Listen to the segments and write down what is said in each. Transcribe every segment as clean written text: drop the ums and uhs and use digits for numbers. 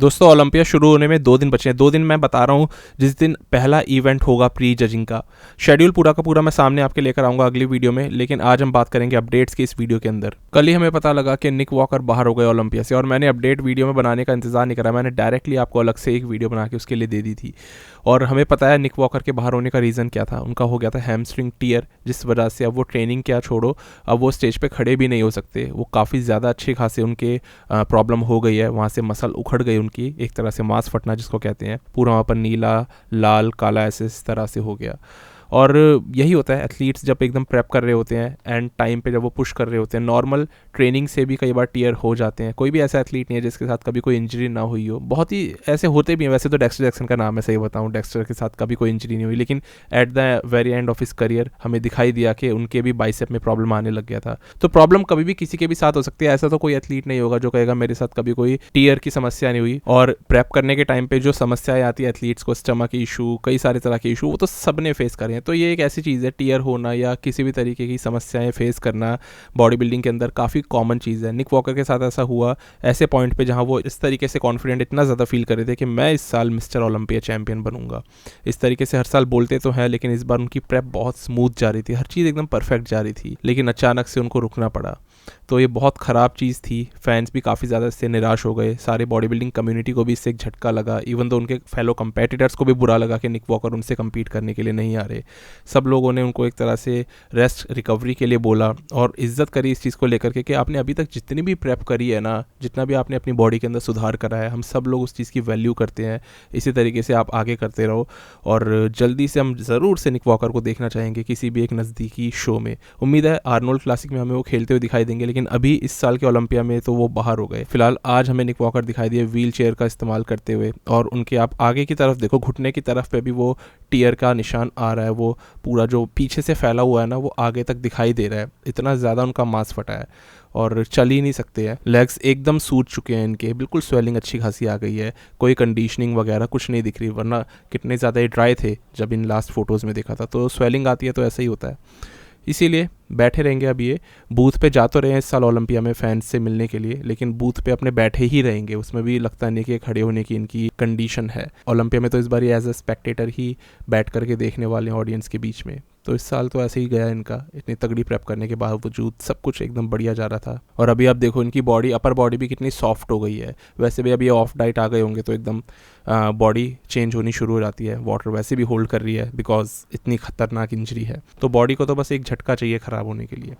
दोस्तों ओलंपिया शुरू होने में 2 दिन बचे हैं। 2 दिन मैं बता रहा हूँ, जिस दिन पहला इवेंट होगा प्री जजिंग का। शेड्यूल पूरा का पूरा मैं सामने आपके लेकर आऊँगा अगली वीडियो में, लेकिन आज हम बात करेंगे अपडेट्स की इस वीडियो के अंदर। कल ही हमें पता लगा कि निक वॉकर बाहर हो गए ओलंपिया से, और मैंने अपडेट वीडियो में बनाने का इंतजार नहीं करा, मैंने डायरेक्टली आपको अलग से एक वीडियो बना के उसके लिए दे दी थी। और हमें पता है निक वॉकर के बाहर होने का रीज़न क्या था। उनका हो गया था हैमस्ट्रिंग टीयर, जिस वजह से अब वो ट्रेनिंग क्या छोड़ो, अब वो स्टेज पे खड़े भी नहीं हो सकते। वो काफ़ी ज़्यादा अच्छे खासे उनके प्रॉब्लम हो गई है, वहाँ से मसल उखड़ गई उनकी, एक तरह से मांस फटना जिसको कहते हैं, पूरा वहाँ पर नीला लाल काला ऐसे इस तरह से हो गया। और यही होता है एथलीट्स जब एकदम प्रेप कर रहे होते हैं एंड टाइम पे जब वो पुश कर रहे होते हैं, नॉर्मल ट्रेनिंग से भी कई बार टीयर हो जाते हैं। कोई भी ऐसा एथलीट नहीं है जिसके साथ कभी कोई इंजरी ना हुई हो, बहुत ही ऐसे होते भी हैं। वैसे तो डेक्स्टर जैक्सन का नाम है, सही बताऊं, डेक्स्टर के साथ कभी कोई इंजरी नहीं हुई, लेकिन at the very end of his career हमें दिखाई दिया कि उनके भी बाइसेप में प्रॉब्लम आने लग गया था। तो प्रॉब्लम कभी भी किसी के भी साथ हो सकती है। ऐसा तो कोई एथलीट नहीं होगा जो कहेगा मेरे साथ कभी कोई टीयर की समस्या नहीं हुई। और प्रेप करने के टाइम पे जो समस्याएं आती है एथलीट्स को, स्टमक इशू, कई सारे तरह के इशू, वो तो सब ने फेस करे हैं। तो ये एक ऐसी चीज़ है, टीयर होना या किसी भी तरीके की समस्याएं फेस करना बॉडी बिल्डिंग के अंदर काफ़ी कॉमन चीज़ है। निक वॉकर के साथ ऐसा हुआ ऐसे पॉइंट पे जहां वो इस तरीके से कॉन्फिडेंट इतना ज़्यादा फील कर रहे थे कि मैं इस साल मिस्टर ओलंपिया चैंपियन बनूंगा। इस तरीके से हर साल बोलते तो हैं, लेकिन इस बार उनकी प्रेप बहुत स्मूथ जा रही थी, हर चीज़ एकदम परफेक्ट जा रही थी, लेकिन अचानक से उनको रुकना पड़ा। तो ये बहुत ख़राब चीज़ थी। फैंस भी काफ़ी ज़्यादा इससे निराश हो गए, सारे बॉडी बिल्डिंग कम्युनिटी को भी इससे एक झटका लगा। इवन तो उनके फेलो कंपेटिटर्स को भी बुरा लगा कि निक वॉकर उनसे कम्पीट करने के लिए नहीं आ रहे। सब लोगों ने उनको एक तरह से रेस्ट रिकवरी के लिए बोला और इज्जत करी इस चीज़ को लेकर के कि आपने अभी तक जितनी भी प्रेप करी है ना, जितना भी आपने अपनी बॉडी के अंदर सुधार करा है, हम सब लोग उस चीज़ की वैल्यू करते हैं। इसी तरीके से आप आगे करते रहो, और जल्दी से हम ज़रूर से निक वॉकर को देखना चाहेंगे किसी भी एक नज़दीकी शो में। उम्मीद है आर्नोल्ड क्लासिक में हमें वो खेलते हुए दिखाई देंगे, लेकिन अभी इस साल के ओलंपिया में तो वो बाहर हो गए। फिलहाल आज हमें निक वॉकर दिखाई दिए व्हील चेयर का इस्तेमाल करते हुए, और उनके आप आगे की तरफ देखो, घुटने की तरफ पे भी वो टीयर का निशान आ रहा है। वो पूरा जो पीछे से फैला हुआ है ना, वो आगे तक दिखाई दे रहा है, इतना ज़्यादा उनका मांस फटा है और चल ही नहीं सकते हैं। लेग्स एकदम सूज चुके हैं इनके, बिल्कुल स्वेलिंग अच्छी खासी आ गई है, कोई कंडीशनिंग वगैरह कुछ नहीं दिख रही, वरना कितने ज़्यादा ये ड्राई थे जब इन लास्ट फोटोज़ में देखा था। तो स्वेलिंग आती है तो ऐसा ही होता है, इसीलिए बैठे रहेंगे। अब ये बूथ पे जा तो रहे हैं इस साल ओलंपिया में फैंस से मिलने के लिए, लेकिन बूथ पे अपने बैठे ही रहेंगे, उसमें भी लगता नहीं कि खड़े होने की इनकी कंडीशन है। ओलंपिया में तो इस बार ये एज अ स्पेक्टेटर ही बैठ करके देखने वाले हैं ऑडियंस के बीच में। तो इस साल तो ऐसे ही गया इनका, इतनी तगड़ी प्रेप करने के बावजूद सब कुछ एकदम बढ़िया जा रहा था। और अभी आप देखो इनकी बॉडी, अपर बॉडी भी कितनी सॉफ्ट हो गई है। वैसे भी अभी ऑफ डाइट आ गए होंगे तो एकदम बॉडी चेंज होनी शुरू हो जाती है। वाटर वैसे भी होल्ड कर रही है बिकॉज इतनी खतरनाक इंजरी है, तो बॉडी को तो बस एक झटका चाहिए ख़राब होने के लिए।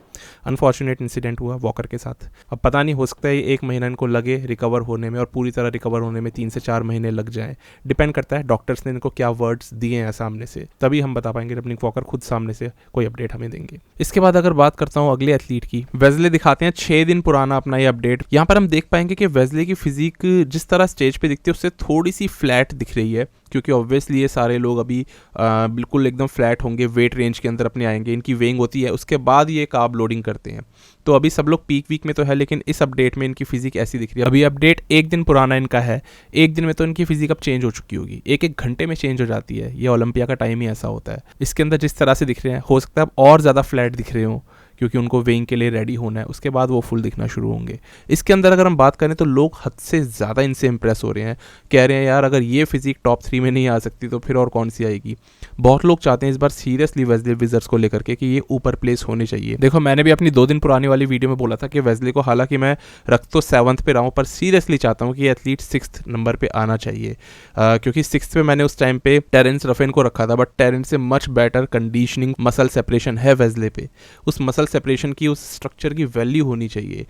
अनफॉर्चुनेट इंसिडेंट हुआ वॉकर के साथ। अब पता नहीं, हो सकता है 1 महीना इनको लगे रिकवर होने में, और पूरी तरह रिकवर होने में 3 से 4 महीने लग जाएं। डिपेंड करता है डॉक्टर्स ने इनको क्या वर्ड्स दिए हैं सामने से, तभी हम बता पाएंगे जब निक वॉकर खुद सामने से कोई अपडेट हमें देंगे। इसके बाद अगर बात करता हूँ अगले एथलीट की, वेज़ले दिखाते हैं 6 दिन पुराना अपना ये अपडेट। यहाँ पर हम देख पाएंगे कि वेज़ले की फिजिक जिस तरह स्टेज पे दिखती है उससे थोड़ी सी फ्लैट दिख रही है, क्योंकि ऑब्वियसली ये सारे लोग अभी बिल्कुल एकदम फ्लैट होंगे, वेट रेंज के अंदर अपने आएंगे, इनकी वेइंग होती है, उसके बाद ये कार्ब लोडिंग करते हैं। तो अभी सब लोग पीक वीक में तो है, लेकिन इस अपडेट में इनकी फिजिक ऐसी दिख रही है। अभी अपडेट 1 दिन पुराना इनका है, 1 दिन में तो इनकी फिजिक अब चेंज हो चुकी होगी, 1-1 घंटे में चेंज हो जाती है। ये ओलंपिया का टाइम ही ऐसा होता है। इसके अंदर जिस तरह से दिख रहे हैं, हो सकता है अब और ज़्यादा फ्लैट दिख रहे हों, क्योंकि उनको वेइंग के लिए रेडी होना है, उसके बाद वो फुल दिखना शुरू होंगे। इसके अंदर अगर हम बात करें तो लोग हद से ज़्यादा इनसे इंप्रेस हो रहे हैं, कह रहे हैं यार अगर ये फिजिक टॉप 3 में नहीं आ सकती तो फिर और कौन सी आएगी। बहुत लोग चाहते हैं इस बार सीरियसली वेज़ले विज़र्स को लेकर के कि ये ऊपर प्लेस होने चाहिए। देखो मैंने भी अपनी 2 दिन पुरानी वाली वीडियो में बोला था कि वेज़ले को हालांकि मैं रख तो 7th पे रहा हूँ, पर सीरियसली चाहता हूँ कि ये एथलीट 6th नंबर पे आना चाहिए, क्योंकि 6th पे मैंने उस टाइम पे टेरेंस रफेन को रखा था, बट टेरेंस से much better conditioning muscle separation है वेज़ले पे। उस मसल सेपरेशन की, उस स्ट्रक्चर की वैल्यू होनी चाहिए।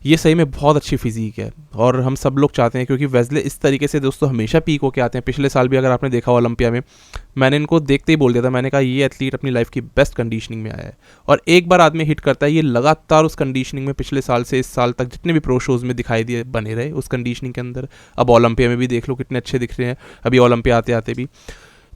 ये सही में बहुत अच्छी फिजिक है और हम सब लोग चाहते हैं, क्योंकि वेज़ले इस तरीके से दोस्तों हमेशा पीक होके आते हैं। पिछले साल भी अगर आपने देखा ओलंपिया में, मैंने इनको देखते ही बोल दिया था, मैंने कहा ये एथलीट अपनी लाइफ की बेस्ट कंडीशनिंग में आया है। और एक बार आदमी हिट करता है, ये लगातार उस कंडीशनिंग में पिछले साल से इस साल तक जितने भी प्रो शोज़ में दिखाई दिए बने रहे उस कंडीशनिंग के अंदर। अब ओलंपिया में भी देख लो कितने अच्छे दिख रहे हैं, अभी ओलंपिया आते आते भी।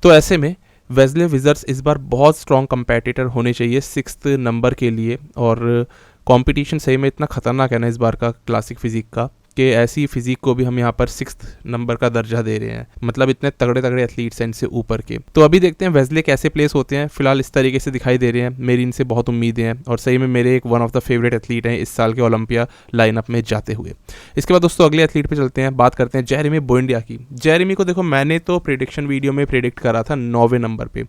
तो ऐसे में वेज़ले विज़र्स इस बार बहुत स्ट्रॉन्ग कंपेटिटर होने चाहिए 6th नंबर के लिए। और कंपटीशन सही में इतना खतरनाक है ना इस बार का क्लासिक फिजिक का, कि ऐसी फिजिक को भी हम यहाँ पर 6th नंबर का दर्जा दे रहे हैं। मतलब इतने तगड़े तगड़े एथलीट्स हैं इनसे ऊपर के। तो अभी देखते हैं वेस्ले कैसे प्लेस होते हैं। फिलहाल इस तरीके से दिखाई दे रहे हैं, मेरी इनसे बहुत उम्मीदें हैं और सही में मेरे एक one of the favourite athlete हैं इस साल के ओलंपिया लाइनअप में जाते हुए। इसके बाद दोस्तों अगले एथलीट पे चलते हैं, बात करते हैं जेरेमी बुएंडिया की। जेरेमी को देखो मैंने तो प्रेडिक्शन वीडियो में प्रेडिक्ट करा था 9वें नंबर पे।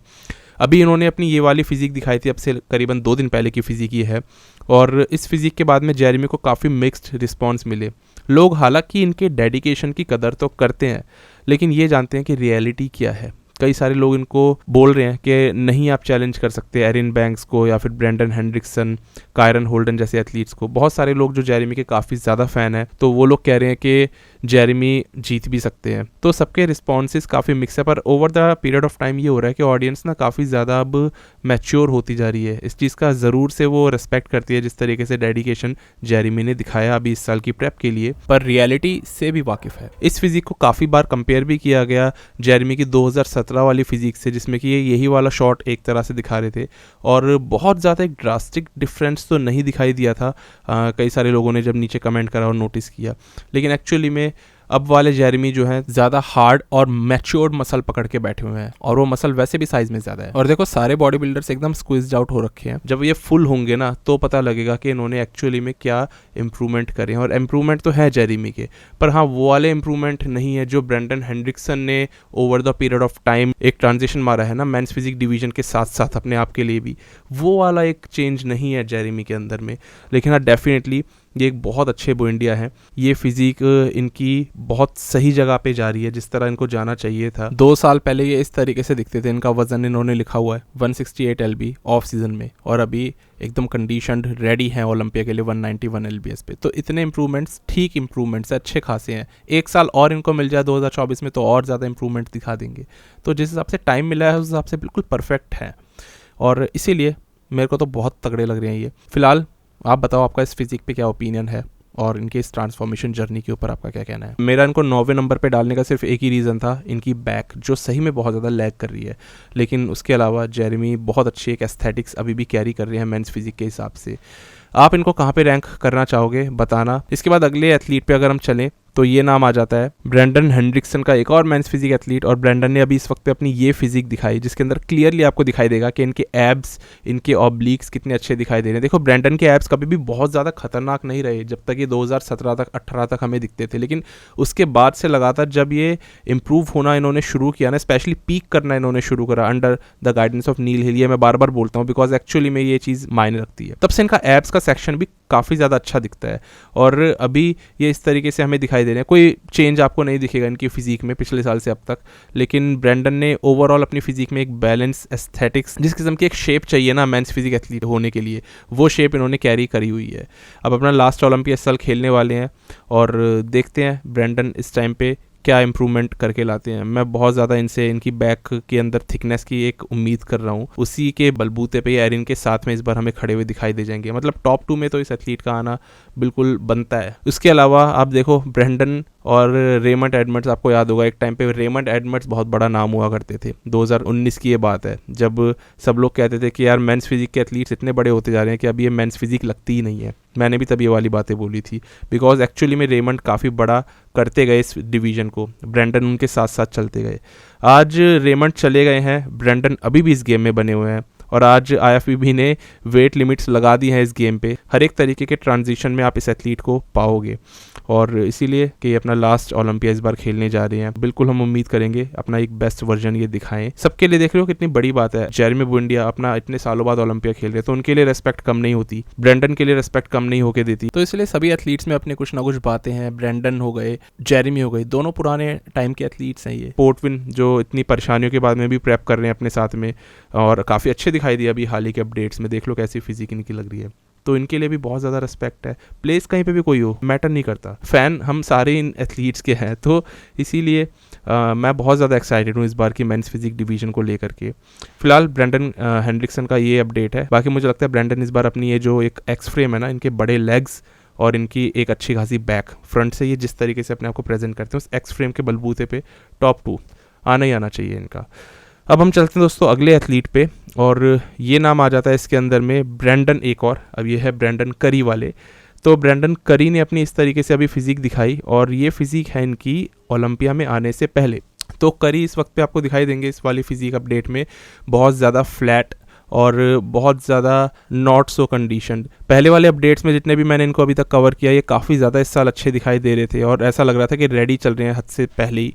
अभी इन्होंने अपनी ये वाली फिजिक दिखाई थी, अब से करीबन 2 दिन पहले की फिजिक ये है। और इस फिजिक के बाद में जेरेमी को काफ़ी मिक्स्ड रिस्पांस मिले। लोग हालांकि इनके डेडिकेशन की कदर तो करते हैं, लेकिन ये जानते हैं कि रियलिटी क्या है। कई सारे लोग इनको बोल रहे हैं कि नहीं आप चैलेंज कर सकते एरिन बैंक्स को या फिर ब्रेंडन हेंड्रिक्सन, कायरन होल्डन जैसे एथलीट्स को। बहुत सारे लोग जो जेरेमी के काफ़ी ज़्यादा फ़ैन हैं, तो वो लोग कह रहे हैं कि जेरेमी जीत भी सकते हैं। तो सबके रिस्पॉन्सेस काफ़ी मिक्स है, पर over the period of time ये हो रहा है कि ऑडियंस ना काफ़ी ज़्यादा अब मैच्योर होती जा रही है। इस चीज़ का ज़रूर से वो रिस्पेक्ट करती है जिस तरीके से डेडिकेशन जेरेमी ने दिखाया अभी इस साल की प्रेप के लिए, पर रियलिटी से भी वाकिफ़ है। इस फिजिक को काफ़ी बार कंपेयर भी किया गया जेरेमी की 2017 वाली फिजिक से, जिसमें कि ये यही वाला शॉट एक तरह से दिखा रहे थे और बहुत ज़्यादा एक ड्रास्टिक डिफरेंस तो नहीं दिखाई दिया था। कई सारे लोगों ने जब नीचे कमेंट करा और नोटिस किया, लेकिन एक्चुअली में अब वाले जेरेमी जो है ज़्यादा हार्ड और मैच्योर्ड मसल पकड़ के बैठे हुए हैं और वो मसल वैसे भी साइज में ज़्यादा है। और देखो सारे बॉडी बिल्डर्स एकदम स्क्विज्ड आउट हो रखे हैं। जब ये फुल होंगे ना तो पता लगेगा कि इन्होंने एक्चुअली में क्या इंप्रूवमेंट करे हैं। और इंप्रूवमेंट तो है जेरेमी के, पर हाँ वो वाले इंप्रूवमेंट नहीं है जो ब्रेंडन हेंड्रिक्सन ने over the period of time एक ट्रांजिशन मारा है ना मेंस फिजिक डिवीजन के साथ साथ अपने आप के लिए भी, वो वाला एक चेंज नहीं है जेरेमी के अंदर में। लेकिन हाँ डेफिनेटली ये एक बहुत अच्छे बुएंडिया हैं। ये फिजिक इनकी बहुत सही जगह पे जा रही है जिस तरह इनको जाना चाहिए था। 2 साल पहले ये इस तरीके से दिखते थे। इनका वजन इन्होंने लिखा हुआ है 168 LB ऑफ सीजन में, और अभी एकदम कंडीशनड रेडी हैं ओलंपिया के लिए 191 LBS पे। तो इतने इंप्रूवमेंट्स, ठीक इंप्रूवमेंट्स अच्छे खासे हैं। 1 साल और इनको मिल जाए 2024 में तो और ज़्यादा इंप्रूवमेंट दिखा देंगे। तो जिस हिसाब से टाइम मिला है उस हिसाब से बिल्कुल परफेक्ट है और इसीलिए मेरे को तो बहुत तगड़े लग रहे हैं ये। फिलहाल आप बताओ आपका इस फिजिक पे क्या ओपिनियन है और इनके इस ट्रांसफॉर्मेशन जर्नी के ऊपर आपका क्या कहना है। मेरा इनको 9वें नंबर पे डालने का सिर्फ एक ही रीज़न था, इनकी बैक जो सही में बहुत ज़्यादा लैग कर रही है। लेकिन उसके अलावा जेरेमी बहुत अच्छी एक एस्थेटिक्स अभी भी कैरी कर रहे हैं मेंस फिजिक के हिसाब से। आप इनको कहाँ पे रैंक करना चाहोगे बताना। इसके बाद अगले एथलीट पे अगर हम चलें तो ये नाम आ जाता है ब्रेंडन हेंड्रिक्सन का, एक और मेंस फिजिक एथलीट। और ब्रेंडन ने अभी इस वक्त अपनी ये फिजिक दिखाई जिसके अंदर क्लियरली आपको दिखाई देगा कि इनके एब्स, इनके ऑब्लिक्स कितने अच्छे दिखाई दे रहे हैं। देखो ब्रेंडन के एब्स कभी भी बहुत ज़्यादा खतरनाक नहीं रहे जब तक ये 2017 तक 18 तक हमें दिखते थे, लेकिन उसके बाद से लगातार जब ये इम्प्रूव होना इन्होंने शुरू किया ना, स्पेशली पीक करना इन्होंने शुरू करा अंडर द गाइडेंस ऑफ नील हिल। ये मैं बार बार बोलता हूँ बिकॉज एक्चुअली में ये चीज़ मायने रखती है। तब से इनका एब्स का सेक्शन भी काफ़ी ज़्यादा अच्छा दिखता है और अभी ये इस तरीके से हमें दिखाई दे रहे हैं। कोई चेंज आपको नहीं दिखेगा इनकी फिजिक में पिछले साल से अब तक, लेकिन ब्रेंडन ने ओवरऑल अपनी फिजिक में एक बैलेंस एस्थेटिक्स, जिस किस्म की एक शेप चाहिए ना मेंस फिजिक एथलीट होने के लिए, वो शेप इन्होंने कैरी करी हुई है। अब अपना लास्ट ओलंपिया इस साल खेलने वाले हैं और देखते हैं ब्रेंडन इस टाइम पे क्या इंप्रूवमेंट करके लाते हैं। मैं बहुत ज़्यादा इनसे इनकी बैक के अंदर थिकनेस की एक उम्मीद कर रहा हूँ। उसी के बलबूते पे एरिन के साथ में इस बार हमें खड़े हुए दिखाई दे जाएंगे। मतलब टॉप 2 में तो इस एथलीट का आना बिल्कुल बनता है। उसके अलावा आप देखो ब्रेंडन और रेमंड एडमंड्स, आपको याद होगा एक टाइम पे रेमंड एडमंड्स बहुत बड़ा नाम हुआ करते थे। 2019 की ये बात है जब सब लोग कहते थे कि यार मेंस फिजिक के एथलीट्स इतने बड़े होते जा रहे हैं कि अब ये मेंस फिजिक लगती ही नहीं है। मैंने भी तब ये वाली बातें बोली थी बिकॉज एक्चुअली में रेमंड काफ़ी बड़ा करते गए इस डिवीज़न को, ब्रेंडन उनके साथ साथ चलते गए। आज रेमंड चले गए हैं, ब्रेंडन अभी भी इस गेम में बने हुए हैं और आज IFBB ने वेट लिमिट्स लगा दी हैं इस गेम पे। हर एक तरीके के ट्रांजिशन में आप इस एथलीट को पाओगे और इसीलिए कि अपना लास्ट ओलंपिया इस बार खेलने जा रहे हैं। बिल्कुल हम उम्मीद करेंगे अपना एक बेस्ट वर्जन ये दिखाएं। सबके लिए देख रहे हो कितनी बड़ी बात है, जेरेमी बुएंडिया अपना इतने सालों बाद ओलंपिया खेल रहे, तो उनके लिए रेस्पेक्ट कम नहीं होती, ब्रेंडन के लिए रेस्पेक्ट कम नहीं होके देती। तो इसलिए सभी एथलीट्स में अपने कुछ ना कुछ बातें हैं। ब्रेंडन हो गए, जेरेमी हो गए, दोनों पुराने टाइम के एथलीट्स हैं। ये पोर्टविन जो इतनी परेशानियों के बाद में भी प्रेप कर रहे हैं अपने साथ में और काफ़ी अच्छे दिखाई दिया अभी हाल ही के अपडेट्स में। देख लो कैसी फिजिक इनकी लग रही है, तो इनके लिए भी बहुत ज़्यादा रिस्पेक्ट है। प्लेस कहीं पे भी कोई हो मैटर नहीं करता, फ़ैन हम सारे इन एथलीट्स के हैं। तो इसीलिए मैं बहुत ज़्यादा एक्साइटेड हूँ इस बार की मेंस फिजिक डिवीजन को लेकर के। फिलहाल ब्रेंडन हेंड्रिक्सन का ये अपडेट है। बाकी मुझे लगता है ब्रेंडन इस बार अपनी ये जो एक एक्स फ्रेम है ना, इनके बड़े लेग्स और इनकी एक अच्छी खासी बैक फ्रंट से ये जिस तरीके से अपने आप को प्रेजेंट करते हैं, उस एक्स फ्रेम के बलबूते पे टॉप 2 आना ही आना चाहिए इनका। अब हम चलते हैं दोस्तों अगले एथलीट पे और ये नाम आ जाता है इसके अंदर में ब्रेंडन एक और। अब ये है ब्रेंडन करी वाले। तो ब्रैंडन करी ने अपनी इस तरीके से अभी फिजिक दिखाई और ये फिजिक है इनकी ओलंपिया में आने से पहले। तो करी इस वक्त पे आपको दिखाई देंगे इस वाली फिजिक अपडेट में बहुत ज़्यादा फ्लैट और बहुत ज़्यादा नॉट सो कंडीशनड। पहले वाले अपडेट्स में जितने भी मैंने इनको अभी तक कवर किया ये काफ़ी ज़्यादा इस साल अच्छे दिखाई दे रहे थे और ऐसा लग रहा था कि रेडी चल रहे हैं हद से पहले ही।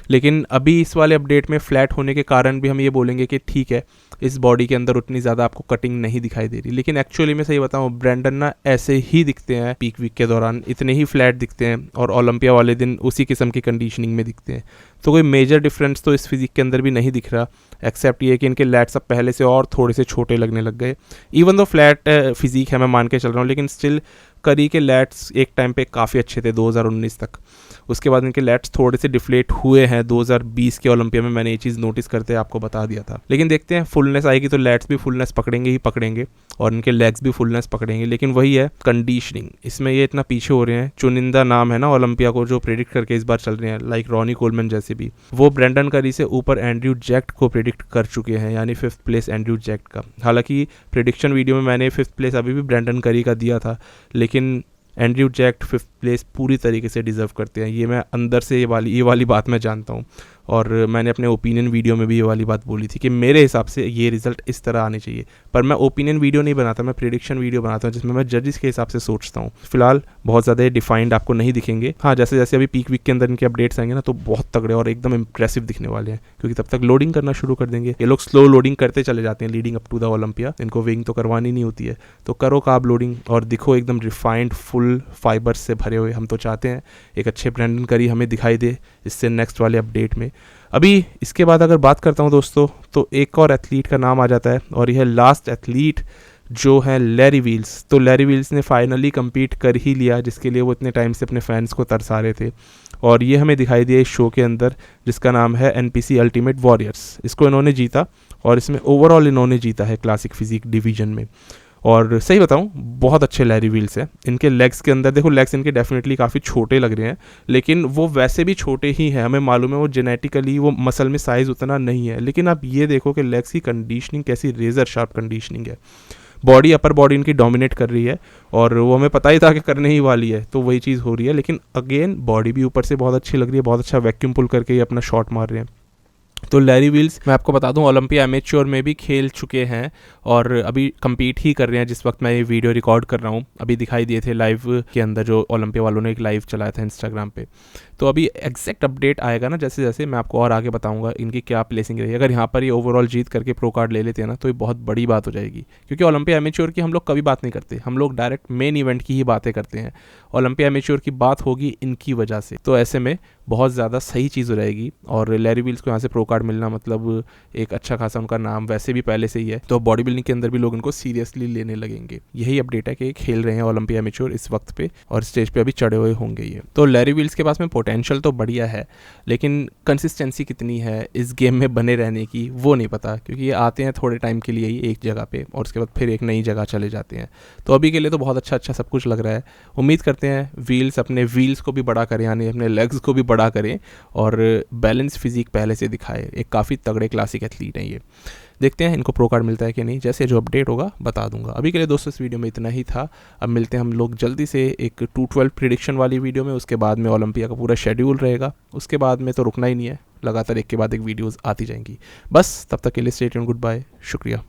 लेकिन अभी इस वाले अपडेट में फ्लैट होने के कारण भी हम ये बोलेंगे कि ठीक है इस बॉडी के अंदर उतनी ज़्यादा आपको कटिंग नहीं दिखाई दे रही। लेकिन एक्चुअली मैं सही बताऊँ ब्रैंडन ना ऐसे ही दिखते हैं पीक वीक के दौरान, इतने ही फ्लैट दिखते हैं और ओलंपिया वाले दिन उसी किस्म की कंडीशनिंग में दिखते हैं। तो कोई मेजर डिफरेंस तो इस फिजिक के अंदर भी नहीं दिख रहा, एक्सेप्ट ये कि इनके लैट्स अब पहले से और थोड़े से छोटे लगने लग गए। इवन दो फ्लैट फिजिक है मैं मान के चल रहा हूँ, लेकिन स्टिल करी के लैट्स एक टाइम पे काफ़ी अच्छे थे 2019 तक। उसके बाद इनके लैट्स थोड़े से डिफ्लेट हुए हैं 2020 के ओलंपिया में, मैंने ये चीज़ नोटिस करते आपको बता दिया था। लेकिन देखते हैं फुलनेस आएगी तो लैट्स भी फुलनेस पकड़ेंगे ही पकड़ेंगे और इनके लेग्स भी फुलनेस पकड़ेंगे। लेकिन वही है कंडीशनिंग, इसमें ये इतना पीछे हो रहे हैं। चुनिंदा नाम है ना ओलंपिया को जो प्रेडिक्ट करके इस बार चल रहे हैं, लाइक रॉनी कोलमैन जैसे भी, वो ब्रैंडन करी से ऊपर एंड्रयू जैक्ट को प्रेडिक्ट कर चुके हैं, यानी 5th प्लेस एंड्रयू जैक्ट का। हालांकि प्रेडिक्शन वीडियो में मैंने 5th प्लेस अभी भी ब्रैंडन करी का दिया था, लेकिन एंड्रयू जैक्ट 5th प्लेस पूरी तरीके से डिज़र्व करते हैं। ये मैं अंदर से ये वाली बात मैं जानता हूँ और मैंने अपने ओपिनियन वीडियो में भी ये वाली बात बोली थी कि मेरे हिसाब से ये रिज़ल्ट इस तरह आने चाहिए। पर मैं ओपिनियन वीडियो नहीं बनाता, मैं प्रेडिक्शन वीडियो बनाता हूँ जिसमें मैं जजेस के हिसाब से सोचता हूँ। फिलहाल बहुत ज़्यादा डिफाइंड आपको नहीं दिखेंगे। हाँ, जैसे जैसे अभी पीक वीक के अंदर इनके अपडेट्स आएंगे ना तो बहुत तगड़े और एकदम इंप्रेसिव दिखने वाले हैं, क्योंकि तब तक लोडिंग करना शुरू कर देंगे। ये लोग स्लो लोडिंग करते चले जाते हैं leading up to the Olympia, इनको विंग तो करवानी नहीं होती है। तो करो कार्ब लोडिंग और दिखो एकदम रिफाइंड फुल फाइबर से भरे हुए। हम तो चाहते हैं एक अच्छे ब्रैंडन करी हमें दिखाई दे इससे नेक्स्ट वाले अपडेट में। अभी इसके बाद अगर बात करता हूँ दोस्तों तो एक और एथलीट का नाम आ जाता है और यह लास्ट एथलीट जो है लैरी व्हील्स। तो लैरी व्हील्स ने फाइनली कम्पीट कर ही लिया जिसके लिए वो इतने टाइम से अपने फैंस को तरसा रहे थे और ये हमें दिखाई दिया इस शो के अंदर जिसका नाम है NPC अल्टीमेट वॉरियर्स। इसको इन्होंने जीता और इसमें ओवरऑल इन्होंने जीता है क्लासिक फिजिक डिवीजन में। और सही बताऊं बहुत अच्छे लैरी व्हील्स हैं। इनके लेग्स के अंदर देखो, लेग्स इनके डेफिनेटली काफ़ी छोटे लग रहे हैं, लेकिन वो वैसे भी छोटे ही हैं। हमें मालूम है वो जेनेटिकली वो मसल में साइज़ उतना नहीं है, लेकिन आप ये देखो कि लेग्स की कंडीशनिंग कैसी रेजर शार्प कंडीशनिंग है। बॉडी अपर बॉडी इनकी डोमिनेट कर रही है और वो हमें पता ही था कि करने ही वाली है, तो वही चीज़ हो रही है। लेकिन अगेन बॉडी भी ऊपर से बहुत अच्छी लग रही है, बहुत अच्छा वैक्यूम पुल करके ये अपना शॉट मार रहे हैं। तो लैरी व्हील्स मैं आपको बता दूं ओलंपिया एमेच्योर में भी खेल चुके हैं और अभी compete ही कर रहे हैं जिस वक्त मैं ये वीडियो रिकॉर्ड कर रहा हूँ। अभी दिखाई दिए थे लाइव के अंदर, जो ओलंपिया वालों ने एक लाइव चलाया था इंस्टाग्राम पे। तो अभी एग्जैक्ट अपडेट आएगा ना जैसे जैसे, मैं आपको और आगे बताऊंगा इनकी क्या प्लेसिंग रही। अगर यहाँ पर ये ओवरऑल जीत करके प्रो कार्ड ले लेते हैं ना तो ये बहुत बड़ी बात हो जाएगी, क्योंकि ओलंपिया एमेच्योर की हम लोग कभी बात नहीं करते, हम लोग डायरेक्ट मेन इवेंट की ही बातें करते हैं। ओलंपिया एमेच्योर की बात होगी इनकी वजह से, तो ऐसे में बहुत ज़्यादा सही चीज़ हो रहेगी। और लैरी व्हील्स को यहाँ से प्रो कार्ड मिलना मतलब एक अच्छा खासा उनका नाम वैसे भी पहले से ही है, तो बॉडी बिल्डिंग के अंदर भी लोग इनको सीरियसली लेने लगेंगे। यही अपडेट है कि खेल रहे हैं ओलंपिया एमेच्योर इस वक्त पे और स्टेज पे अभी चढ़े हुए होंगे ये। तो लैरी व्हील्स के पास में पोटेंशियल तो बढ़िया है, लेकिन कंसिस्टेंसी कितनी है इस गेम में बने रहने की वो नहीं पता, क्योंकि ये आते हैं थोड़े टाइम के लिए ही एक जगह पे और उसके बाद फिर एक नई जगह चले जाते हैं। तो अभी के लिए तो बहुत अच्छा सब कुछ लग रहा है। उम्मीद करते हैं व्हील्स अपने व्हील्स को भी बड़ा करें, यानी अपने लेग्स को भी बड़ा करें और बैलेंस फिजिक पहले से दिखाए। एक काफ़ी तगड़े क्लासिक एथलीट हैं ये। देखते हैं इनको प्रो कार्ड मिलता है कि नहीं, जैसे जो अपडेट होगा बता दूंगा। अभी के लिए दोस्तों इस वीडियो में इतना ही था। अब मिलते हैं हम लोग जल्दी से एक 212 प्रिडिक्शन वाली वीडियो में। उसके बाद में ओलंपिया का पूरा शेड्यूल रहेगा, उसके बाद में तो रुकना ही नहीं है, लगातार एक के बाद एक वीडियोज़ आती जाएंगी। बस तब तक के लिए स्टे ट्यून्ड, गुड बाय, शुक्रिया।